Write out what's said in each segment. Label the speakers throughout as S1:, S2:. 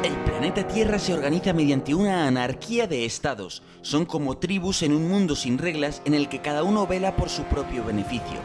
S1: El planeta Tierra se organiza mediante una anarquía de estados. Son como tribus en un mundo sin reglas en el que cada uno vela por su propio beneficio.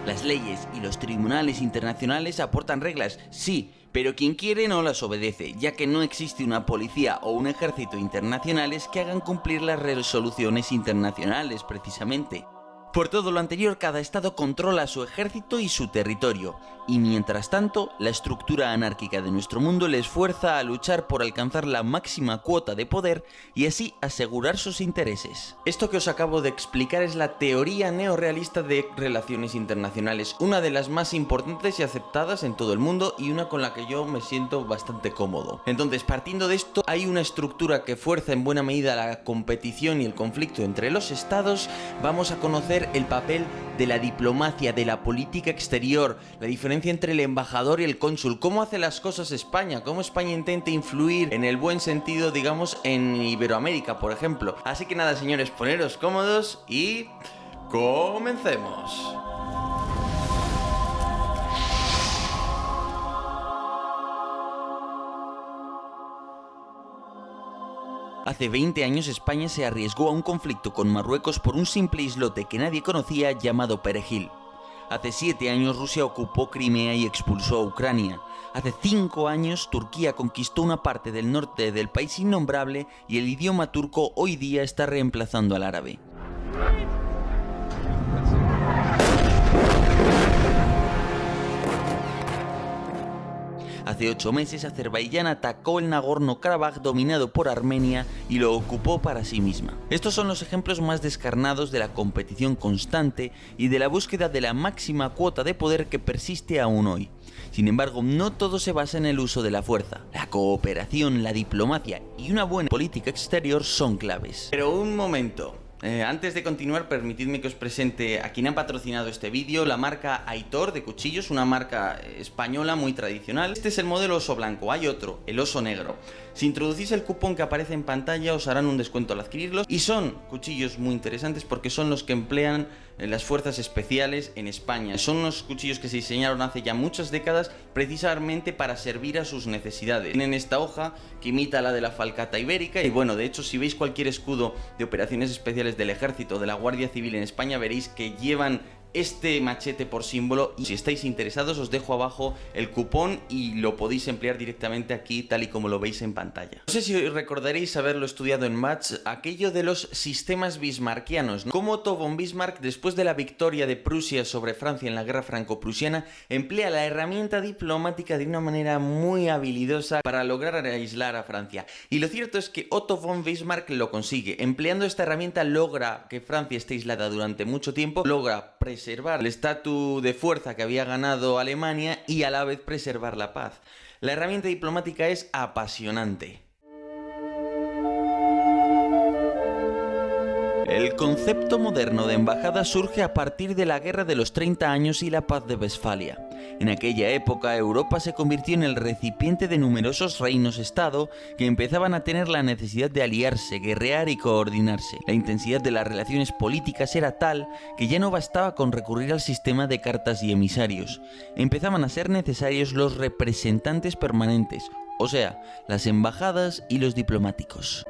S1: Las leyes y los tribunales internacionales aportan reglas, sí, pero quien quiere no las obedece, ya que no existe una policía o un ejército internacionales que hagan cumplir las resoluciones internacionales, precisamente. Por todo lo anterior, cada estado controla su ejército y su territorio, y mientras tanto, la estructura anárquica de nuestro mundo les fuerza a luchar por alcanzar la máxima cuota de poder y así asegurar sus intereses. Esto que os acabo de explicar es la teoría neorrealista de relaciones internacionales, una de las más importantes y aceptadas en todo el mundo y una con la que yo me siento bastante cómodo. Entonces, partiendo de esto, hay una estructura que fuerza en buena medida la competición y el conflicto entre los estados. Vamos a conocer el papel de la diplomacia, de la política exterior, la diferencia entre el embajador y el cónsul, cómo hace las cosas España, cómo España intenta influir en el buen sentido, digamos, en Iberoamérica, por ejemplo. Así que nada, señores, poneros cómodos y comencemos. Hace 20 años España se arriesgó a un conflicto con Marruecos por un simple islote que nadie conocía llamado Perejil. Hace 7 años Rusia ocupó Crimea y expulsó a Ucrania. Hace 5 años Turquía conquistó una parte del norte del país innombrable y el idioma turco hoy día está reemplazando al árabe. Hace 8 meses Azerbaiyán atacó el Nagorno-Karabaj dominado por Armenia y lo ocupó para sí misma. Estos son los ejemplos más descarnados de la competición constante y de la búsqueda de la máxima cuota de poder que persiste aún hoy. Sin embargo, no todo se basa en el uso de la fuerza. La cooperación, la diplomacia y una buena política exterior son claves. Pero un momento. Antes de continuar, permitidme que os presente a quien ha patrocinado este vídeo, la marca Aitor de cuchillos, una marca española muy tradicional. Este es el modelo oso blanco, hay otro, el oso negro. Si introducís el cupón que aparece en pantalla os harán un descuento al adquirirlos y son cuchillos muy interesantes porque son los que emplean las fuerzas especiales en España. Son unos cuchillos que se diseñaron hace ya muchas décadas precisamente para servir a sus necesidades. Tienen esta hoja que imita la de la falcata ibérica y bueno, de hecho si veis cualquier escudo de operaciones especiales del ejército o de la Guardia Civil en España veréis que llevan este machete por símbolo. Y si estáis interesados os dejo abajo el cupón y lo podéis emplear directamente aquí tal y como lo veis en pantalla. No sé si recordaréis haberlo estudiado en Maths, aquello de los sistemas bismarckianos, ¿no? Cómo Otto von Bismarck, después de la victoria de Prusia sobre Francia en la guerra franco-prusiana, emplea la herramienta diplomática de una manera muy habilidosa para lograr aislar a Francia. Y lo cierto es que Otto von Bismarck lo consigue. Empleando esta herramienta logra que Francia esté aislada durante mucho tiempo, logra preservar el estatus de fuerza que había ganado Alemania y a la vez preservar la paz. La herramienta diplomática es apasionante. El concepto moderno de embajada surge a partir de la Guerra de los 30 años y la Paz de Westfalia. En aquella época, Europa se convirtió en el recipiente de numerosos reinos-estado que empezaban a tener la necesidad de aliarse, guerrear y coordinarse. La intensidad de las relaciones políticas era tal que ya no bastaba con recurrir al sistema de cartas y emisarios. Empezaban a ser necesarios los representantes permanentes, o sea, las embajadas y los diplomáticos.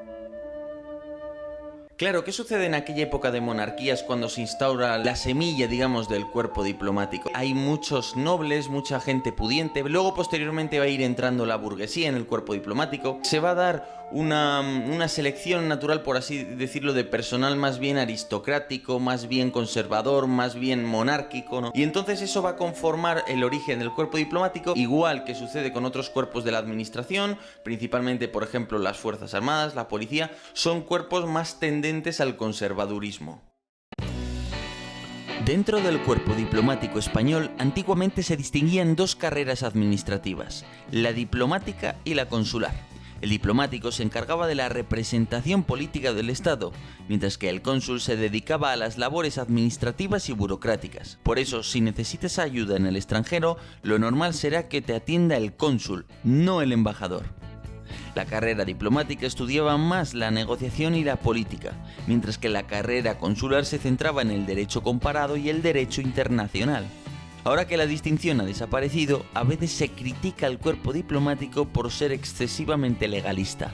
S1: Claro, ¿qué sucede en aquella época de monarquías cuando se instaura la semilla, digamos, del cuerpo diplomático? Hay muchos nobles, mucha gente pudiente, luego posteriormente va a ir entrando la burguesía en el cuerpo diplomático. Se va a dar una selección natural, por así decirlo, de personal más bien aristocrático, más bien conservador, más bien monárquico, ¿no? Y entonces eso va a conformar el origen del cuerpo diplomático, igual que sucede con otros cuerpos de la administración, principalmente, por ejemplo, las Fuerzas Armadas, la policía, son cuerpos más tendentes al conservadurismo. Dentro del cuerpo diplomático español, antiguamente se distinguían dos carreras administrativas, la diplomática y la consular. El diplomático se encargaba de la representación política del Estado, mientras que el cónsul se dedicaba a las labores administrativas y burocráticas. Por eso, si necesitas ayuda en el extranjero, lo normal será que te atienda el cónsul, no el embajador. La carrera diplomática estudiaba más la negociación y la política, mientras que la carrera consular se centraba en el derecho comparado y el derecho internacional. Ahora que la distinción ha desaparecido, a veces se critica al cuerpo diplomático por ser excesivamente legalista.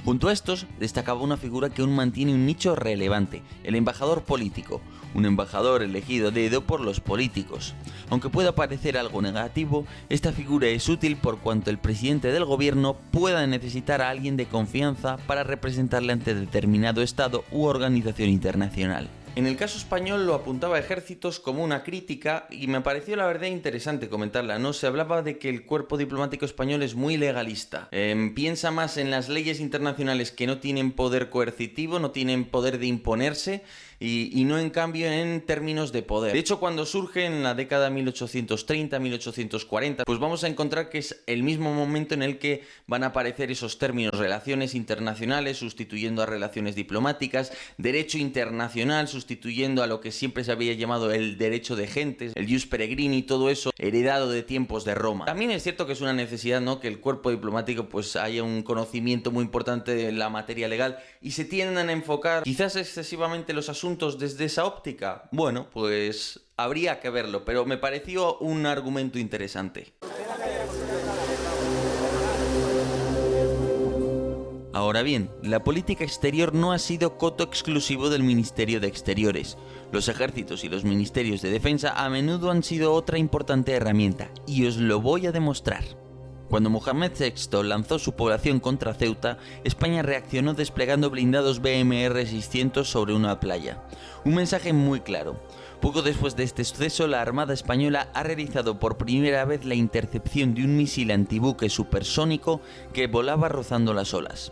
S1: Junto a estos, destacaba una figura que aún mantiene un nicho relevante, el embajador político, un embajador elegido a dedo por los políticos. Aunque pueda parecer algo negativo, esta figura es útil por cuanto el presidente del gobierno pueda necesitar a alguien de confianza para representarle ante determinado estado u organización internacional. En el caso español lo apuntaba a Ejércitos como una crítica y me pareció la verdad interesante comentarla, ¿no? Se hablaba de que el cuerpo diplomático español es muy legalista, piensa más en las leyes internacionales que no tienen poder coercitivo, no tienen poder de imponerse y no en cambio en términos de poder. De hecho, cuando surge en la década 1830-1840, pues vamos a encontrar que es el mismo momento en el que van a aparecer esos términos, relaciones internacionales sustituyendo a relaciones diplomáticas, derecho internacional sustituyendo a lo que siempre se había llamado el derecho de gentes, el jus peregrini, todo eso heredado de tiempos de Roma. También es cierto que es una necesidad, ¿no?, que el cuerpo diplomático pues haya un conocimiento muy importante de la materia legal y se tiendan a enfocar quizás excesivamente los asuntos desde esa óptica. Bueno, pues habría que verlo, pero me pareció un argumento interesante. Ahora bien, la política exterior no ha sido coto exclusivo del Ministerio de Exteriores. Los ejércitos y los ministerios de defensa a menudo han sido otra importante herramienta, y os lo voy a demostrar. Cuando Mohamed VI lanzó su población contra Ceuta, España reaccionó desplegando blindados BMR 600 sobre una playa. Un mensaje muy claro. Poco después de este suceso, la Armada Española ha realizado por primera vez la intercepción de un misil antibuque supersónico que volaba rozando las olas.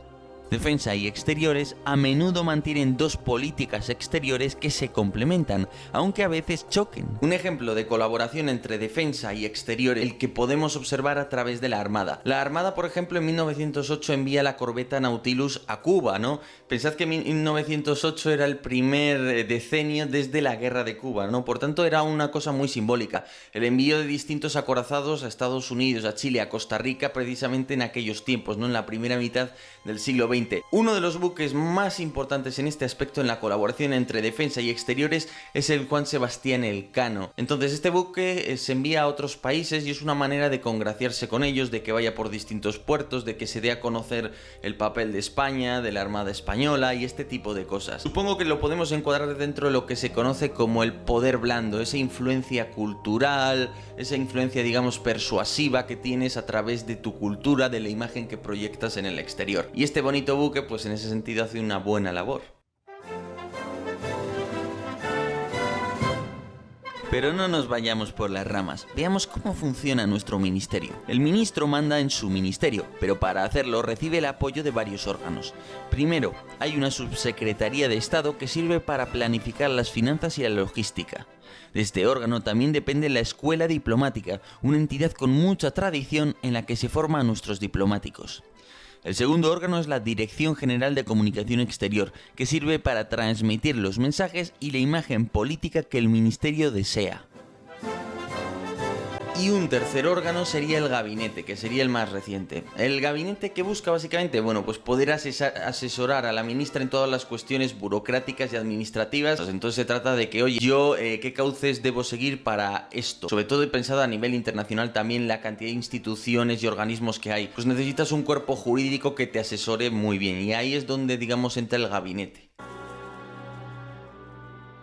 S1: Defensa y exteriores a menudo mantienen dos políticas exteriores que se complementan, aunque a veces choquen. Un ejemplo de colaboración entre defensa y exteriores, el que podemos observar a través de la Armada. La Armada, por ejemplo, en 1908 envía la corbeta Nautilus a Cuba, ¿no? Pensad que 1908 era el primer decenio desde la guerra de Cuba, ¿no? Por tanto, era una cosa muy simbólica. El envío de distintos acorazados a Estados Unidos, a Chile, a Costa Rica, precisamente en aquellos tiempos, ¿no? En la primera mitad del siglo XX. Uno de los buques más importantes en este aspecto en la colaboración entre defensa y exteriores es el Juan Sebastián Elcano. Entonces este buque se envía a otros países y es una manera de congraciarse con ellos, de que vaya por distintos puertos, de que se dé a conocer el papel de España, de la Armada Española y este tipo de cosas. Supongo que lo podemos encuadrar dentro de lo que se conoce como el poder blando, esa influencia cultural, esa influencia, digamos, persuasiva que tienes a través de tu cultura, de la imagen que proyectas en el exterior. Y este bonito buque, pues en ese sentido hace una buena labor. Pero no nos vayamos por las ramas, veamos cómo funciona nuestro ministerio. El ministro manda en su ministerio, pero para hacerlo recibe el apoyo de varios órganos. Primero, hay una subsecretaría de Estado que sirve para planificar las finanzas y la logística. De este órgano también depende la Escuela Diplomática, una entidad con mucha tradición en la que se forman a nuestros diplomáticos. El segundo órgano es la Dirección General de Comunicación Exterior, que sirve para transmitir los mensajes y la imagen política que el ministerio desea. Y un tercer órgano sería el gabinete, que sería el más reciente. El gabinete, que busca básicamente, bueno, pues poder asesorar a la ministra en todas las cuestiones burocráticas y administrativas. Entonces se trata de que, oye, yo qué cauces debo seguir para esto. Sobre todo he pensado a nivel internacional también la cantidad de instituciones y organismos que hay. Pues necesitas un cuerpo jurídico que te asesore muy bien. Y ahí es donde, digamos, entra el gabinete.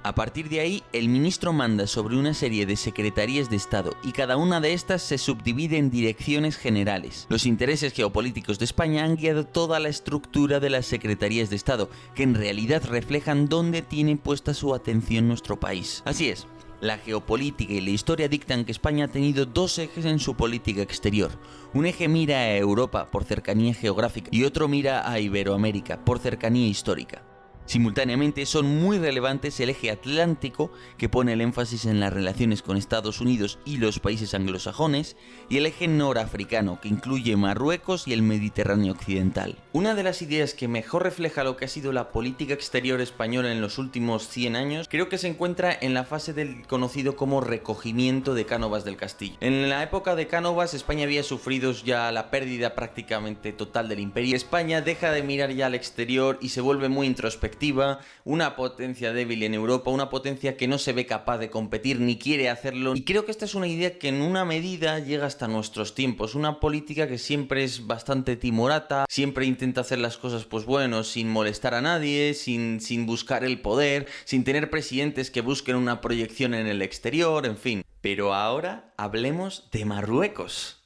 S1: A partir de ahí, el ministro manda sobre una serie de secretarías de Estado y cada una de estas se subdivide en direcciones generales. Los intereses geopolíticos de España han guiado toda la estructura de las secretarías de Estado, que en realidad reflejan dónde tiene puesta su atención nuestro país. Así es. La geopolítica y la historia dictan que España ha tenido dos ejes en su política exterior. Un eje mira a Europa por cercanía geográfica y otro mira a Iberoamérica por cercanía histórica. Simultáneamente son muy relevantes el eje atlántico, que pone el énfasis en las relaciones con Estados Unidos y los países anglosajones, y el eje norafricano, que incluye Marruecos y el Mediterráneo occidental. Una de las ideas que mejor refleja lo que ha sido la política exterior española en los últimos 100 años, creo que se encuentra en la fase del conocido como recogimiento de Cánovas del Castillo. En la época de Cánovas, España había sufrido ya la pérdida prácticamente total del imperio. España deja de mirar ya al exterior y se vuelve muy introspectiva. perspectiva, una potencia débil en Europa, una potencia que no se ve capaz de competir ni quiere hacerlo. Y creo que esta es una idea que en una medida llega hasta nuestros tiempos, una política que siempre es bastante timorata, siempre intenta hacer las cosas pues bueno, sin molestar a nadie, sin buscar el poder, sin tener presidentes que busquen una proyección en el exterior, en fin. Pero ahora hablemos de Marruecos.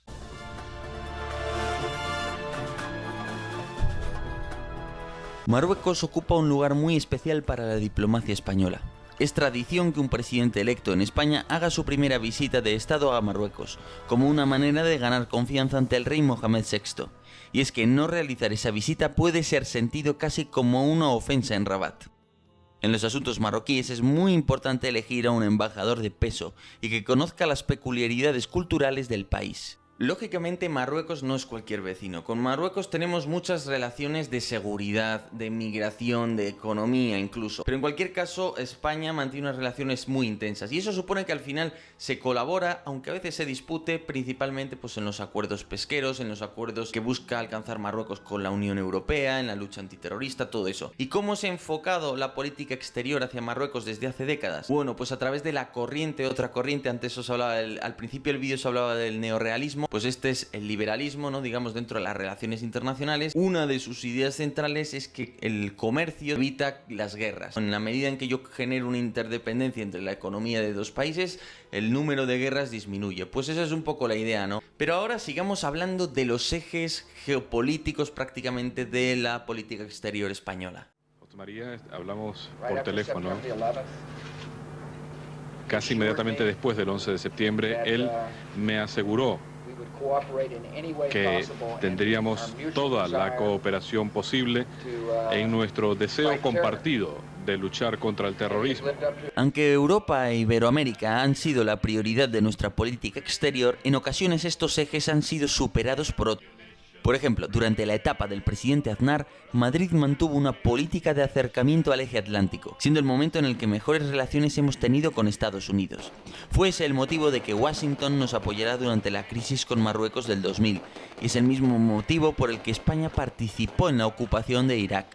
S1: Marruecos ocupa un lugar muy especial para la diplomacia española. Es tradición que un presidente electo en España haga su primera visita de Estado a Marruecos, como una manera de ganar confianza ante el rey Mohamed VI. Y es que no realizar esa visita puede ser sentido casi como una ofensa en Rabat. En los asuntos marroquíes es muy importante elegir a un embajador de peso y que conozca las peculiaridades culturales del país. Lógicamente Marruecos no es cualquier vecino. Con Marruecos tenemos muchas relaciones de seguridad, de migración, de economía incluso. Pero en cualquier caso España mantiene unas relaciones muy intensas y eso supone que al final se colabora, aunque a veces se dispute, principalmente pues en los acuerdos pesqueros, en los acuerdos que busca alcanzar Marruecos con la Unión Europea, en la lucha antiterrorista, todo eso. ¿Y cómo se ha enfocado la política exterior hacia Marruecos desde hace décadas? Bueno, pues a través de la corriente, otra corriente, antes os hablaba, al principio del vídeo se hablaba del neorrealismo. Pues este es el liberalismo, ¿no? Digamos, dentro de las relaciones internacionales. Una de sus ideas centrales es que el comercio evita las guerras. En la medida en que yo genero una interdependencia entre la economía de dos países, el número de guerras disminuye. Pues esa es un poco la idea, ¿no? Pero ahora sigamos hablando de los ejes geopolíticos prácticamente de la política exterior española.
S2: José María, hablamos por teléfono. Casi inmediatamente después del 11 de septiembre, él me aseguró que tendríamos toda la cooperación posible en nuestro deseo compartido de luchar contra el terrorismo.
S1: Aunque Europa e Iberoamérica han sido la prioridad de nuestra política exterior, en ocasiones estos ejes han sido superados por otros. Por ejemplo, durante la etapa del presidente Aznar, Madrid mantuvo una política de acercamiento al eje atlántico, siendo el momento en el que mejores relaciones hemos tenido con Estados Unidos. Fue ese el motivo de que Washington nos apoyara durante la crisis con Marruecos del 2000, y es el mismo motivo por el que España participó en la ocupación de Irak.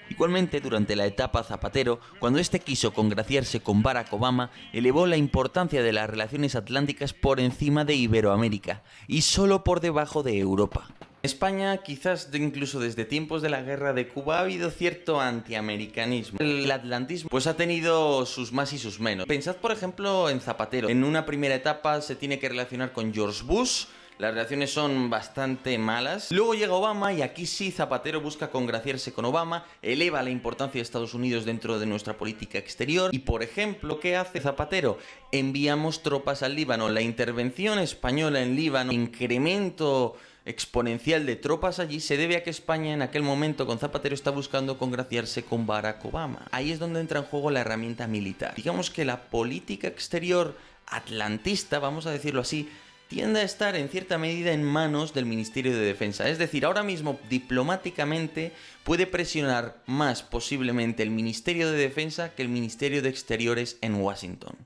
S1: Igualmente, durante la etapa Zapatero, cuando este quiso congraciarse con Barack Obama, elevó la importancia de las relaciones atlánticas por encima de Iberoamérica y solo por debajo de Europa. En España, quizás incluso desde tiempos de la guerra de Cuba, ha habido cierto antiamericanismo. El atlantismo pues ha tenido sus más y sus menos. Pensad, por ejemplo, en Zapatero. En una primera etapa se tiene que relacionar con George Bush. Las relaciones son bastante malas. Luego llega Obama y aquí sí Zapatero busca congraciarse con Obama, eleva la importancia de Estados Unidos dentro de nuestra política exterior y, por ejemplo, ¿qué hace Zapatero? Enviamos tropas al Líbano. La intervención española en Líbano, incremento exponencial de tropas allí, se debe a que España en aquel momento con Zapatero está buscando congraciarse con Barack Obama. Ahí es donde entra en juego la herramienta militar. Digamos que la política exterior atlantista, vamos a decirlo así, tiende a estar en cierta medida en manos del Ministerio de Defensa. Es decir, ahora mismo diplomáticamente puede presionar más posiblemente el Ministerio de Defensa que el Ministerio de Exteriores en Washington.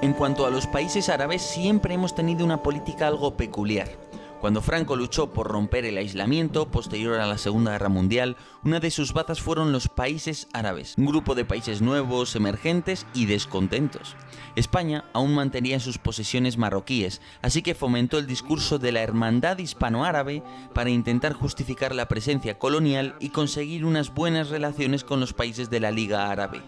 S1: En cuanto a los países árabes, siempre hemos tenido una política algo peculiar. Cuando Franco luchó por romper el aislamiento posterior a la Segunda Guerra Mundial, una de sus bazas fueron los países árabes, un grupo de países nuevos, emergentes y descontentos. España aún mantenía sus posesiones marroquíes, así que fomentó el discurso de la hermandad hispano-árabe para intentar justificar la presencia colonial y conseguir unas buenas relaciones con los países de la Liga Árabe.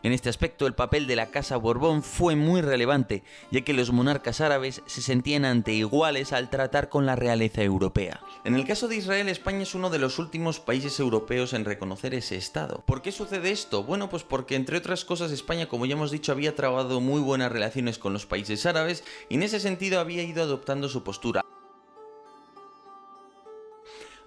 S1: En este aspecto, el papel de la Casa Borbón fue muy relevante, ya que los monarcas árabes se sentían ante iguales al tratar con la realeza europea. En el caso de Israel, España es uno de los últimos países europeos en reconocer ese estado. ¿Por qué sucede esto? Bueno, pues porque entre otras cosas España, como ya hemos dicho, había trabado muy buenas relaciones con los países árabes y en ese sentido había ido adoptando su postura.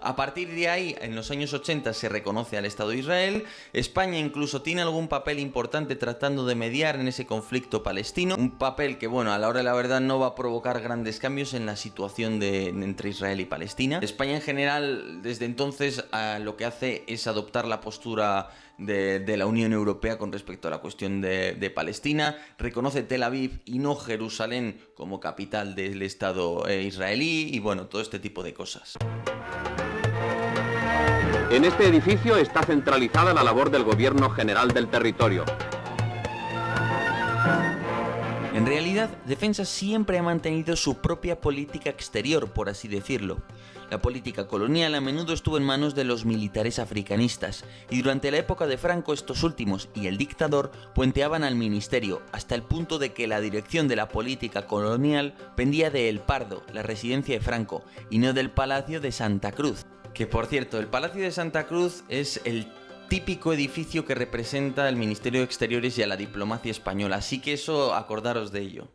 S1: A partir de ahí, en los años 80 se reconoce al Estado de Israel. España incluso tiene algún papel importante tratando de mediar en ese conflicto palestino. Un papel que, bueno, a la hora de la verdad no va a provocar grandes cambios en la situación entre Israel y Palestina. España en general, desde entonces, lo que hace es adoptar la postura de la Unión Europea con respecto a la cuestión de Palestina. Reconoce Tel Aviv y no Jerusalén como capital del Estado israelí y, bueno, todo este tipo de cosas.
S3: En este edificio está centralizada la labor del Gobierno General del territorio.
S1: En realidad, Defensa siempre ha mantenido su propia política exterior, por así decirlo. La política colonial a menudo estuvo en manos de los militares africanistas, y durante la época de Franco estos últimos y el dictador puenteaban al ministerio, hasta el punto de que la dirección de la política colonial pendía de El Pardo, la residencia de Franco, y no del Palacio de Santa Cruz. Que por cierto, el Palacio de Santa Cruz es el típico edificio que representa al Ministerio de Exteriores y a la diplomacia española, así que eso, acordaros de ello.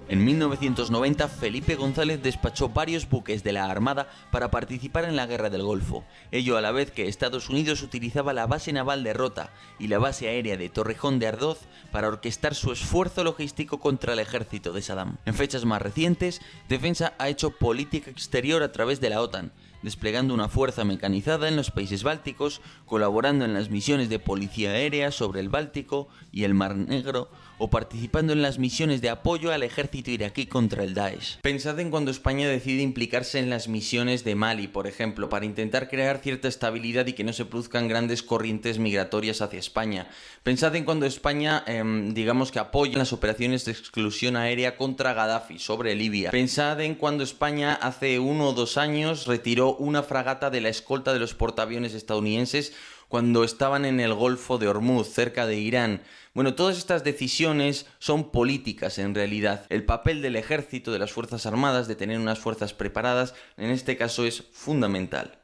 S1: En 1990, Felipe González despachó varios buques de la Armada para participar en la Guerra del Golfo, ello a la vez que Estados Unidos utilizaba la base naval de Rota y la base aérea de Torrejón de Ardoz para orquestar su esfuerzo logístico contra el ejército de Saddam. En fechas más recientes, Defensa ha hecho política exterior a través de la OTAN, desplegando una fuerza mecanizada en los países bálticos, colaborando en las misiones de policía aérea sobre el Báltico y el Mar Negro, o participando en las misiones de apoyo al ejército iraquí contra el Daesh. Pensad en cuando España decide implicarse en las misiones de Mali, por ejemplo, para intentar crear cierta estabilidad y que no se produzcan grandes corrientes migratorias hacia España. Pensad en cuando España, digamos que apoya las operaciones de exclusión aérea contra Gaddafi sobre Libia. Pensad en cuando España hace 1 o 2 años retiró una fragata de la escolta de los portaaviones estadounidenses cuando estaban en el Golfo de Hormuz, cerca de Irán. Bueno, todas estas decisiones son políticas en realidad. El papel del ejército, de las Fuerzas Armadas, de tener unas fuerzas preparadas, en este caso es fundamental.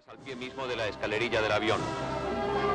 S3: Al pie mismo de la escalerilla del avión.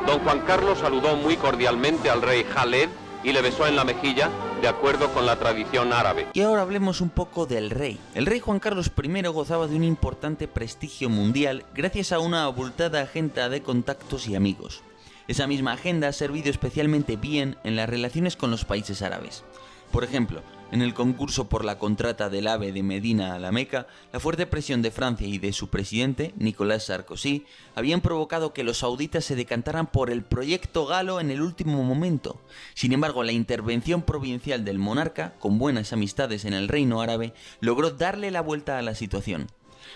S3: Don Juan Carlos saludó muy cordialmente al rey Khaled y le besó en la mejilla, de acuerdo con la tradición árabe.
S1: Y ahora hablemos un poco del rey. El rey Juan Carlos I gozaba de un importante prestigio mundial gracias a una abultada agenda de contactos y amigos. Esa misma agenda ha servido especialmente bien en las relaciones con los países árabes. Por ejemplo, en el concurso por la contrata del AVE de Medina a la Meca, la fuerte presión de Francia y de su presidente, Nicolas Sarkozy, habían provocado que los sauditas se decantaran por el proyecto galo en el último momento. Sin embargo, la intervención providencial del monarca, con buenas amistades en el reino árabe, logró darle la vuelta a la situación.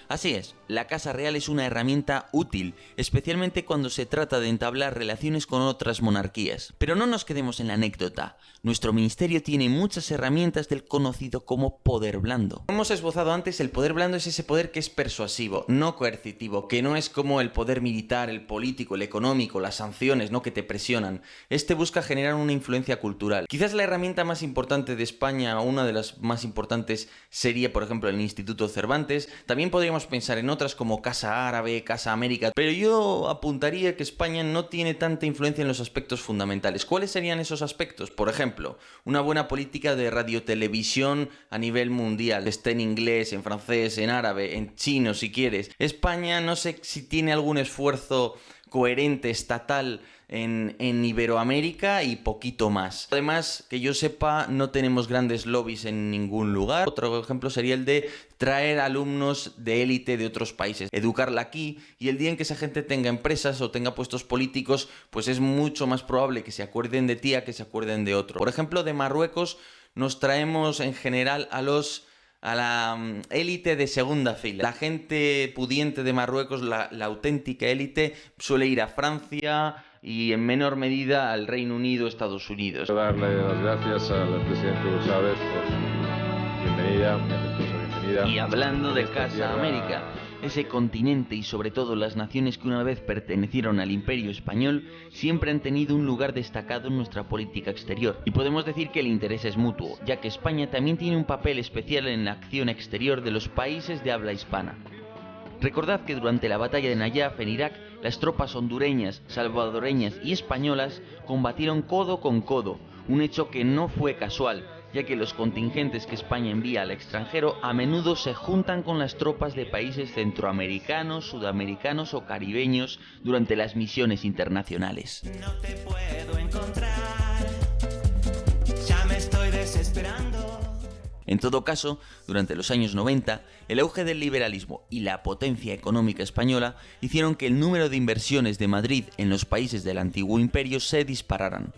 S1: Así es, la Casa Real es una herramienta útil, especialmente cuando se trata de entablar relaciones con otras monarquías. Pero no nos quedemos en la anécdota. Nuestro ministerio tiene muchas herramientas del conocido como poder blando. Como hemos esbozado antes, el poder blando es ese poder que es persuasivo, no coercitivo, que no es como el poder militar, el político, el económico, las sanciones, ¿no?, que te presionan. Este busca generar una influencia cultural. Quizás la herramienta más importante de España, o una de las más importantes, sería, por ejemplo, el Instituto Cervantes. También podríamos pensar en otras como Casa Árabe, Casa América, pero yo apuntaría que España no tiene tanta influencia en los aspectos fundamentales. ¿Cuáles serían esos aspectos? Por ejemplo, una buena política de radiotelevisión a nivel mundial, esté en inglés, en francés, en árabe, en chino si quieres. España no sé si tiene algún esfuerzo coherente, estatal, en Iberoamérica y poquito más. Además, que yo sepa, no tenemos grandes lobbies en ningún lugar. Otro ejemplo sería el de traer alumnos de élite de otros países, educarla aquí, y el día en que esa gente tenga empresas o tenga puestos políticos, pues es mucho más probable que se acuerden de ti a que se acuerden de otro. Por ejemplo, de Marruecos nos traemos en general a la élite de segunda fila. La gente pudiente de Marruecos, la auténtica élite, suele ir a Francia y en menor medida al Reino Unido, Estados Unidos.
S2: Quiero darle las gracias al presidente Hugo Chávez por su bienvenida, muy afectuosa bienvenida.
S1: Y hablando de Casa América, ese continente y sobre todo las naciones que una vez pertenecieron al Imperio Español siempre han tenido un lugar destacado en nuestra política exterior. Y podemos decir que el interés es mutuo, ya que España también tiene un papel especial en la acción exterior de los países de habla hispana. Recordad que durante la batalla de Nayaf en Irak, las tropas hondureñas, salvadoreñas y españolas combatieron codo con codo, un hecho que no fue casual, ya que los contingentes que España envía al extranjero a menudo se juntan con las tropas de países centroamericanos, sudamericanos o caribeños durante las misiones internacionales. No te puedo encontrar, ya me estoy desesperando. En todo caso, durante los años 90, el auge del liberalismo y la potencia económica española hicieron que el número de inversiones de Madrid en los países del antiguo imperio se dispararan.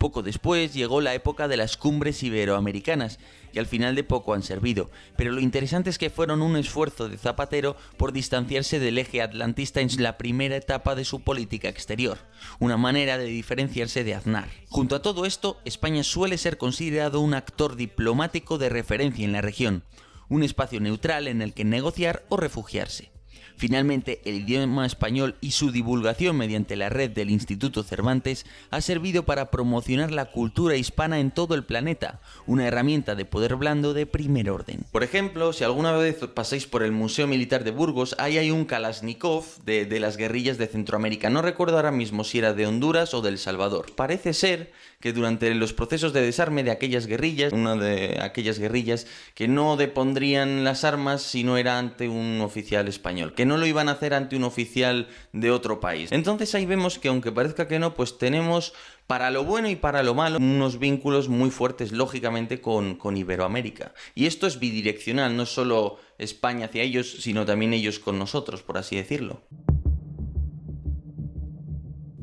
S1: Poco después llegó la época de las cumbres iberoamericanas, y al final de poco han servido, pero lo interesante es que fueron un esfuerzo de Zapatero por distanciarse del eje atlantista en la primera etapa de su política exterior, una manera de diferenciarse de Aznar. Junto a todo esto, España suele ser considerado un actor diplomático de referencia en la región, un espacio neutral en el que negociar o refugiarse. Finalmente, el idioma español y su divulgación mediante la red del Instituto Cervantes ha servido para promocionar la cultura hispana en todo el planeta, una herramienta de poder blando de primer orden. Por ejemplo, si alguna vez pasáis por el Museo Militar de Burgos, ahí hay un Kalashnikov de las guerrillas de Centroamérica. No recuerdo ahora mismo si era de Honduras o de El Salvador. Parece ser que durante los procesos de desarme de aquellas guerrillas, una de aquellas guerrillas que no depondrían las armas si no era ante un oficial español, que no lo iban a hacer ante un oficial de otro país. Entonces ahí vemos que, aunque parezca que no, pues tenemos, para lo bueno y para lo malo, unos vínculos muy fuertes, lógicamente, con Iberoamérica. Y esto es bidireccional, no solo España hacia ellos, sino también ellos con nosotros, por así decirlo.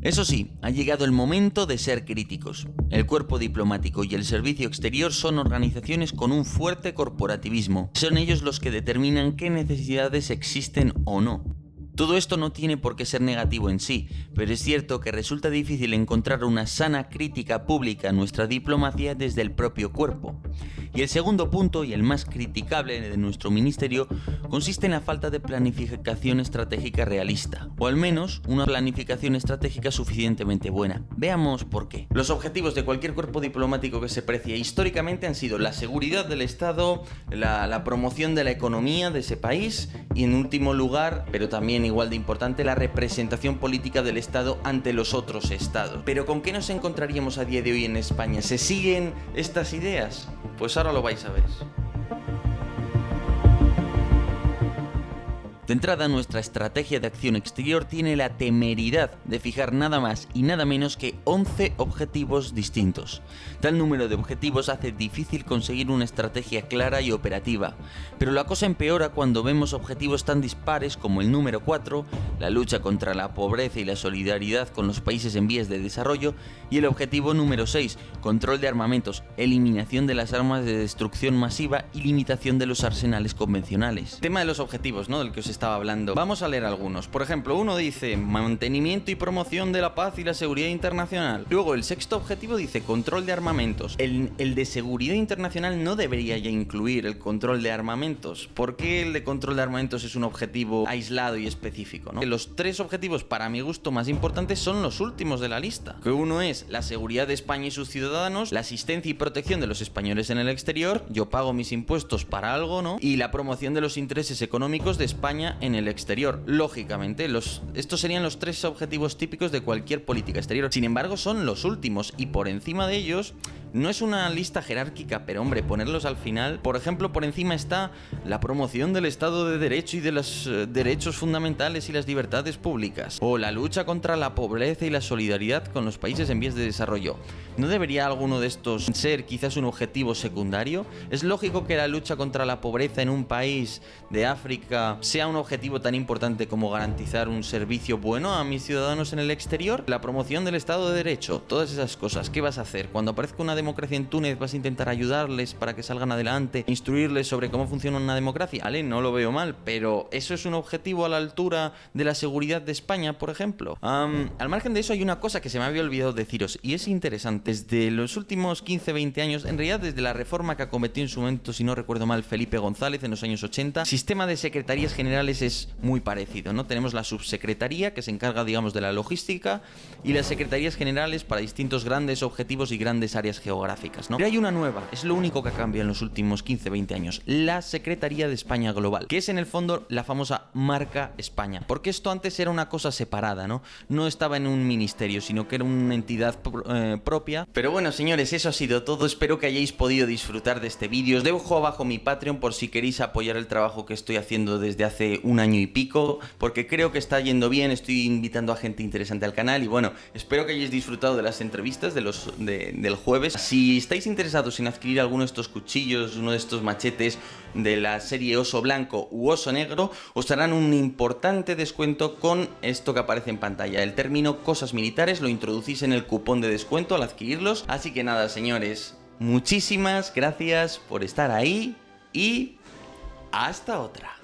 S1: Eso sí, ha llegado el momento de ser críticos. El cuerpo diplomático y el servicio exterior son organizaciones con un fuerte corporativismo. Son ellos los que determinan qué necesidades existen o no. Todo esto no tiene por qué ser negativo en sí, pero es cierto que resulta difícil encontrar una sana crítica pública a nuestra diplomacia desde el propio cuerpo. Y el segundo punto, y el más criticable de nuestro ministerio, consiste en la falta de planificación estratégica realista, o al menos una planificación estratégica suficientemente buena. Veamos por qué. Los objetivos de cualquier cuerpo diplomático que se precie históricamente han sido la seguridad del Estado, la promoción de la economía de ese país y, en último lugar, pero también igual de importante, la representación política del Estado ante los otros estados. ¿Pero con qué nos encontraríamos a día de hoy en España? ¿Se siguen estas ideas? Pues ahora lo vais a ver. De entrada, nuestra estrategia de acción exterior tiene la temeridad de fijar nada más y nada menos que 11 objetivos distintos. Tal número de objetivos hace difícil conseguir una estrategia clara y operativa, pero la cosa empeora cuando vemos objetivos tan dispares como el número 4, la lucha contra la pobreza y la solidaridad con los países en vías de desarrollo, y el objetivo número 6, control de armamentos, eliminación de las armas de destrucción masiva y limitación de los arsenales convencionales. Tema de los objetivos, ¿no?, del que os estaba hablando. Vamos a leer algunos. Por ejemplo, uno dice mantenimiento y promoción de la paz y la seguridad internacional. Luego, el sexto objetivo dice control de armamentos. El de seguridad internacional no debería ya incluir el control de armamentos. ¿Por qué el de control de armamentos es un objetivo aislado y específico, ¿no? Los tres objetivos, para mi gusto, más importantes son los últimos de la lista. Que uno es la seguridad de España y sus ciudadanos, la asistencia y protección de los españoles en el exterior, yo pago mis impuestos para algo, ¿no? Y la promoción de los intereses económicos de España en el exterior. Lógicamente, estos serían los tres objetivos típicos de cualquier política exterior. Sin embargo, son los últimos, y por encima de ellos no es una lista jerárquica, pero hombre, ponerlos al final. Por ejemplo, por encima está la promoción del Estado de Derecho y de los derechos fundamentales y las libertades públicas, o la lucha contra la pobreza y la solidaridad con los países en vías de desarrollo. ¿No debería alguno de estos ser quizás un objetivo secundario? ¿Es lógico que la lucha contra la pobreza en un país de África sea un objetivo tan importante como garantizar un servicio bueno a mis ciudadanos en el exterior? La promoción del Estado de Derecho, todas esas cosas. ¿Qué vas a hacer? Cuando aparezca una democracia en Túnez, ¿vas a intentar ayudarles para que salgan adelante, instruirles sobre cómo funciona una democracia? Vale, no lo veo mal, pero ¿eso es un objetivo a la altura de la seguridad de España, por ejemplo? Al margen de eso, hay una cosa que se me había olvidado deciros, y es interesante. Desde los últimos 15-20 años, en realidad desde la reforma que acometió en su momento, si no recuerdo mal, Felipe González en los años 80, el sistema de secretarías generales es muy parecido, ¿no? Tenemos la subsecretaría, que se encarga, digamos, de la logística, y las secretarías generales para distintos grandes objetivos y grandes áreas geográficas, ¿no? Pero hay una nueva, es lo único que ha cambiado en los últimos 15-20 años, la Secretaría de España Global, que es en el fondo la famosa marca España, porque esto antes era una cosa separada, ¿no? No estaba en un ministerio, sino que era una entidad propia. Pero bueno, señores, eso ha sido todo. Espero que hayáis podido disfrutar de este vídeo. Os dejo abajo mi Patreon por si queréis apoyar el trabajo que estoy haciendo desde hace un año y pico, porque creo que está yendo bien, estoy invitando a gente interesante al canal, y bueno, espero que hayáis disfrutado de las entrevistas del jueves. Si estáis interesados en adquirir alguno de estos cuchillos, uno de estos machetes de la serie Oso Blanco u Oso Negro, os harán un importante descuento con esto que aparece en pantalla. El término cosas militares lo introducís en el cupón de descuento al adquirirlos. Así que nada, señores, muchísimas gracias por estar ahí y hasta otra.